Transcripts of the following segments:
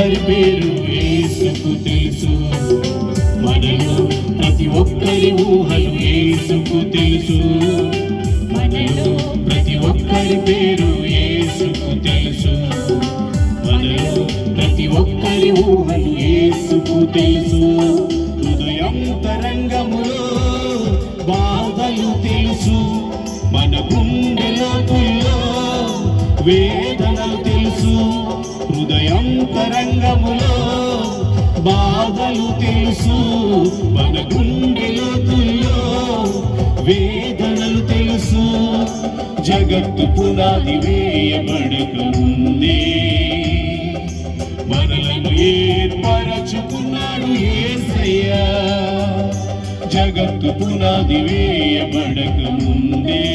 ఒక్కరి పేరు యేసుకు తెలుసు. మనలో ప్రతి ఒక్కరి ఊహలు యేసుకు తెలుసు. మనలో ప్రతి ఒక్కరి పేరు యేసుకు తెలుసు. మనలో ప్రతి ఒక్కరి ఊహలు యేసుకు తెలుసు. హృదయాంతరంగములో బాధలు తెలుసు. మన గుండె లోతుల్లో వేదనలు తెలుసు. హృదయాంతరంగములో బాధలు తెలుసు. మన గుండె లోతుల్లో వేదనలు తెలుసు. జగత్తు పునాది వేయబడక ముందే మనలను ఏర్పరచుకున్నాడు యేసయ్యా. జగత్తు పునాది వేయబడక ముందే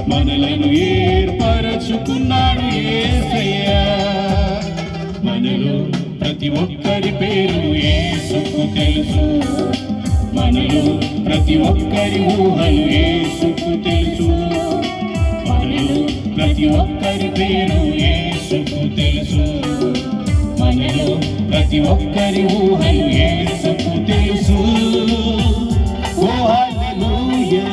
మనలను ఏర్పరచుకున్నాడు యేసయ్యా. మనలో ప్రతి ఒక్కరి పేరు యేసుకు తెలుసు. మనలో ప్రతి ఒక్కరి ఊహలు యేసుకు తెలుసు. మనలో ప్రతి ఒక్కరి పేరు యేసుకు తెలుసు. మనలో ప్రతి ఒక్కరి ఊహలు యేసుకు తెలుసు. ఓ హల్లెలూయా.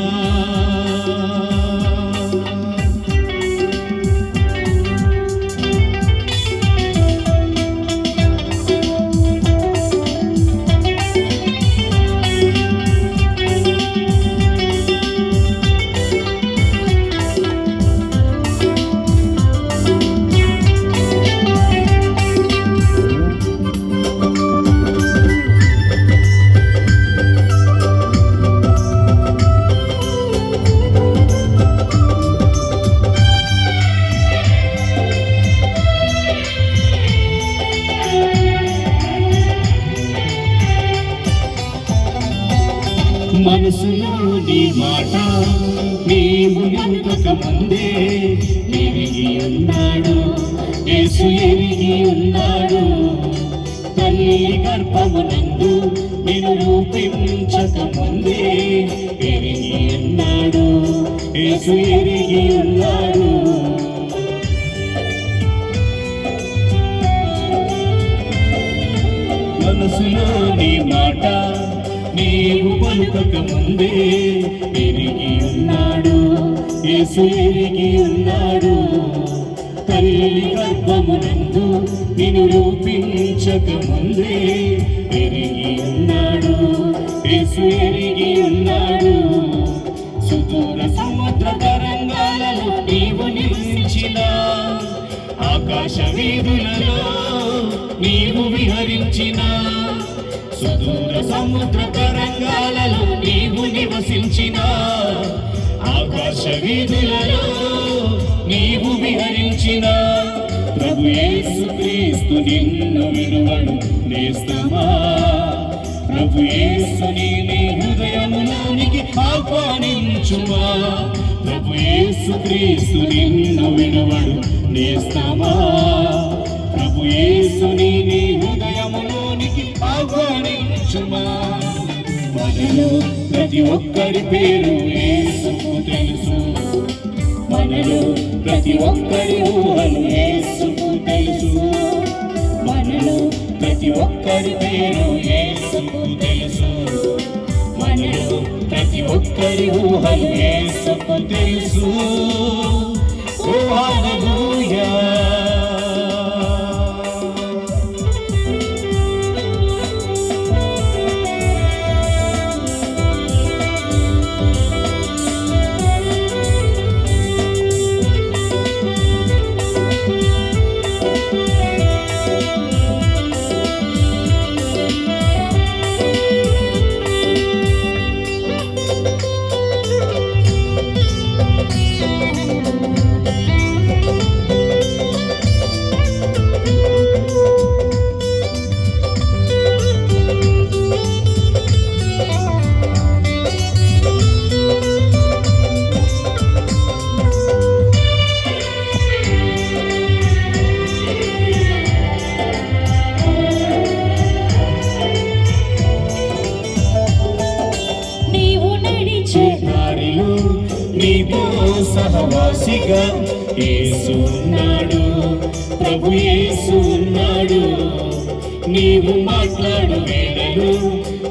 మనసులోని మాట నీవు నింపక ముందే ఎరిగి ఉన్నాడు యేసు. ఎరిగి ఉన్నాడు. తల్లి గర్భమునందు నిన్ను రూపించక ముందే ఎరిగి ఉన్నాడు యేసు. ఎరిగి ఉన్నాడు. మనసులోని మాట నీవు పలుకక ముందే ఎరిగి ఉన్నాడు యేసు. ఎరిగి ఉన్నాడు. తల్లి గర్భమునందు నిన్ను రూపించక ముందే ఎరిగి ఉన్నాడు యేసు. ఎరిగి ఉన్నాడు. సుదూర సముద్ర తరంగాలలో నీవు నిలిచిన, ఆకాశ వీధులలో నీవు విహరించిన, సుదూర సముద్ర తరంగాలలో నీవు నివసించిన, ఆకాశ వీధులలో నీవు విహరించిన ప్రభు యేసు క్రీస్తు నిన్ను విడువడు నేస్తమా. ప్రభు యేసుని నీ హృదయములోనికి ఆహ్వానించుమా. ప్రభు యేసు క్రీస్తు నిన్ను విడువడు నేస్తమా. ప్రభు యేసుని నీ హృదయములోనికి ఆహ్వానించుమా. మనలో ప్రతి ఒక్కరి పేరు యేసుకు తెలుసు. మనలో ప్రతి ఒక్కరి ఊహలు యేసుకు తెలుసు. మనలో ప్రతి ఒక్కరి పేరు యేసుకు తెలుసు. మనలో ప్రతి ఒక్కరి ఊహలు యేసుకు తెలుసు. ఓ హల్లెలూయా. సహవాసిగా యేసు ఉన్నాడు, ప్రభు యేసు ఉన్నాడు. నీవు మాట్లాడు వేళలో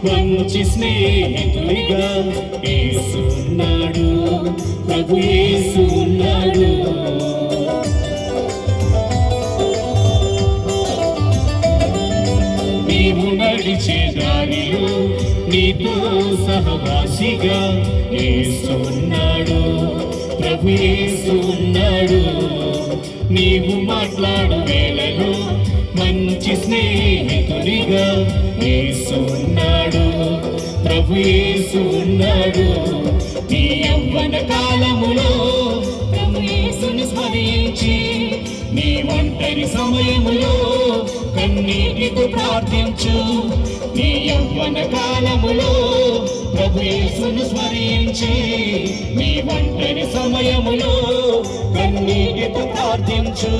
మంచి స్నేహితునిగా యేసు ఉన్నాడు, ప్రభు యేసు ఉన్నాడు. నీవు నడిచే దారిలో నీతో సహవాసిగా యేసు ఉన్నాడు, ప్రభు యేసు ఉన్నాడు. నీవు మాట్లాడు వేళలో మంచి స్నేహితునిగా యేసు ఉన్నాడు, ప్రభు యేసు ఉన్నాడు. నీ యవ్వన కాలములో ప్రభు యేసుని స్మరించి, నీ ఒంటరి సమయములో కన్నీటితో ప్రార్థించు. నీ యవ్వన కాలములో ప్రభు యేసును స్మరించి, నీ ఒంటరి సమయములో కన్నీటితో ప్రార్థించు.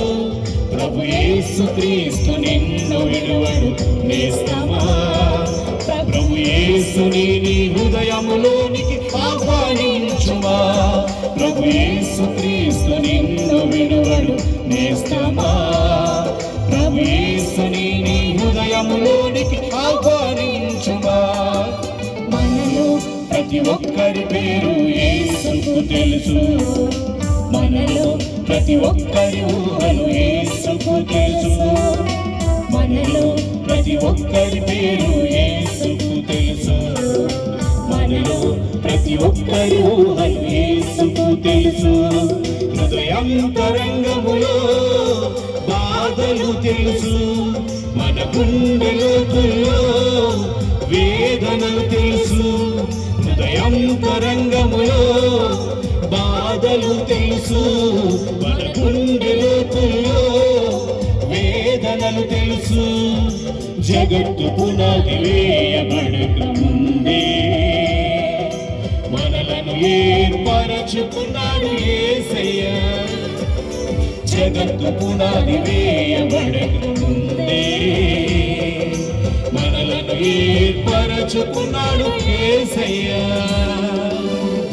ప్రభు యేసు క్రీస్తు నిన్ను విడువడు నేస్తమా. ప్రభు యేసుని నీ హృదయములోనికి ఆహ్వానించుమా. ప్రభు యేసు క్రీస్తు నిన్ను విడువడు నేస్తమా. ప్రభు యేసుని నీ హృదయములోనికి ఆహ్వానించుమా. మనలో ప్రతి ఒక్కరి పేరు యేసుకు తెలుసు, మనలో ప్రతి ఒక్కరి ఊహలు యేసుకు తెలుసు. మనలో ప్రతి ఒక్కరి పేరు యేసుకు తెలుసు, మనలో ప్రతి ఒక్కరి ఊహలు యేసుకు తెలుసు. హృదయాంతరంగములో బాధలు తెలుసు, మన గుండె లోతుల్లో వేదనలు తెలుసు. హృదయాంతరంగములో బాధలు తెలుసు, మన గుండె లోతుల్లో వేదనలు తెలుసు. జగత్తు పునాది వేయబడక ముందే మనలను ఏర్పరచుకున్నాడు యేసయ్య. జగత్తు పునాది వేయబడక ముందే మనలను ఏర్పరచుకున్నాడు యేసయ్య.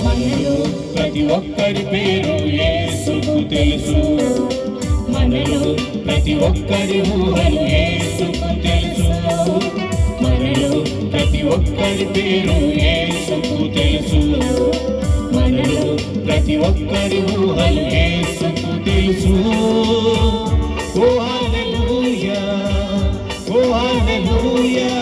మనలో ప్రతి ఒక్కరి పేరు యేసుకు తెలుసు, మనలో ప్రతి ఒక్కరి ఊహలు యేసుకు తెలుసు. మనలో ప్రతి ఒక్కరి పేరు యేసుకు తెలుసు, మనలో ప్రతి ఒక్కరి ఊహలు యేసుకు తెలుసు. ఓ హల్లెలూయా, ఓ హల్లెలూయా.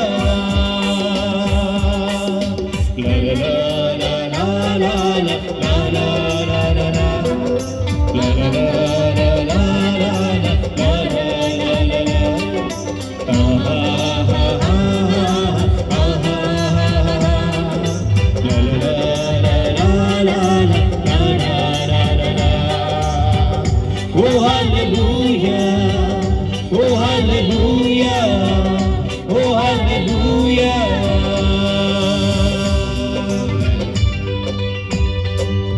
లా లా లా లా లా లా లా లా లా లా లా లా లా లా లా. ఆహా హా హా ఆహా లా లా లా లా లా లా లా లా. ఓ హల్లెలూయా,